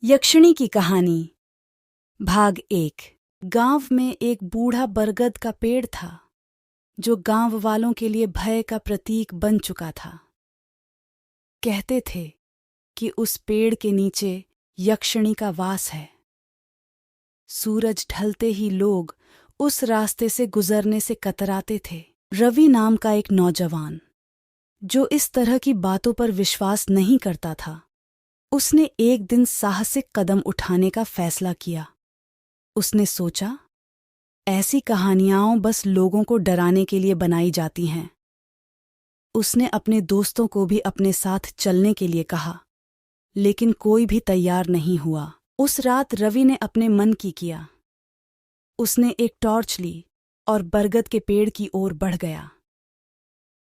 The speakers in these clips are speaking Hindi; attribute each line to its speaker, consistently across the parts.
Speaker 1: यक्षिणी की कहानी भाग 1। गांव में एक बूढ़ा बरगद का पेड़ था जो गांव वालों के लिए भय का प्रतीक बन चुका था। कहते थे कि उस पेड़ के नीचे यक्षिणी का वास है। सूरज ढलते ही लोग उस रास्ते से गुजरने से कतराते थे। रवि नाम का एक नौजवान, जो इस तरह की बातों पर विश्वास नहीं करता था, उसने एक दिन साहसिक कदम उठाने का फैसला किया। उसने सोचा, ऐसी कहानियां बस लोगों को डराने के लिए बनाई जाती हैं। उसने अपने दोस्तों को भी अपने साथ चलने के लिए कहा, लेकिन कोई भी तैयार नहीं हुआ। उस रात रवि ने अपने मन की किया। उसने एक टॉर्च ली और बरगद के पेड़ की ओर बढ़ गया।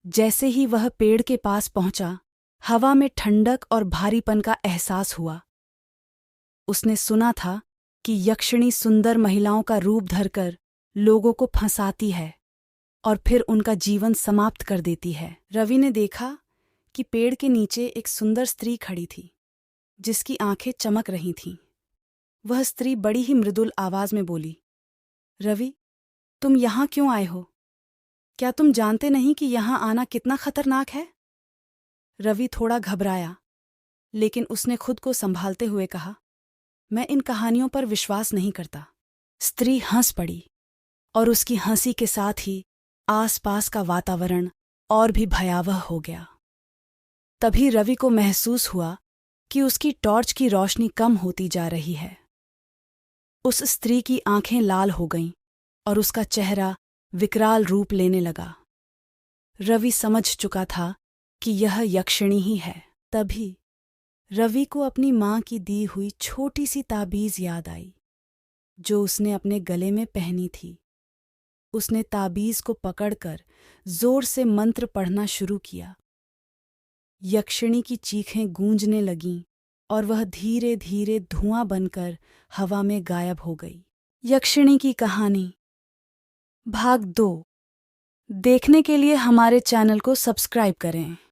Speaker 1: जैसे ही वह पेड़ के पास पहुंचा, हवा में ठंडक और भारीपन का एहसास हुआ। उसने सुना था कि यक्षिणी सुंदर महिलाओं का रूप धरकर लोगों को फंसाती है और फिर उनका जीवन समाप्त कर देती है। रवि ने देखा कि पेड़ के नीचे एक सुंदर स्त्री खड़ी थी, जिसकी आंखें चमक रही थीं। वह स्त्री बड़ी ही मृदुल आवाज में बोली, रवि, तुम यहाँ क्यों आए हो? क्या तुम जानते नहीं कि यहाँ आना कितना खतरनाक है? रवि थोड़ा घबराया, लेकिन उसने खुद को संभालते हुए कहा, मैं इन कहानियों पर विश्वास नहीं करता। स्त्री हंस पड़ी और उसकी हंसी के साथ ही आसपास का वातावरण और भी भयावह हो गया। तभी रवि को महसूस हुआ कि उसकी टॉर्च की रोशनी कम होती जा रही है। उस स्त्री की आंखें लाल हो गईं और उसका चेहरा विकराल रूप लेने लगा। रवि समझ चुका था कि यह यक्षिणी ही है। तभी रवि को अपनी मां की दी हुई छोटी सी ताबीज याद आई, जो उसने अपने गले में पहनी थी। उसने ताबीज को पकड़कर जोर से मंत्र पढ़ना शुरू किया। यक्षिणी की चीखें गूंजने लगीं और वह धीरे धीरे धुआं बनकर हवा में गायब हो गई। यक्षिणी की कहानी भाग 2 देखने के लिए हमारे चैनल को सब्सक्राइब करें।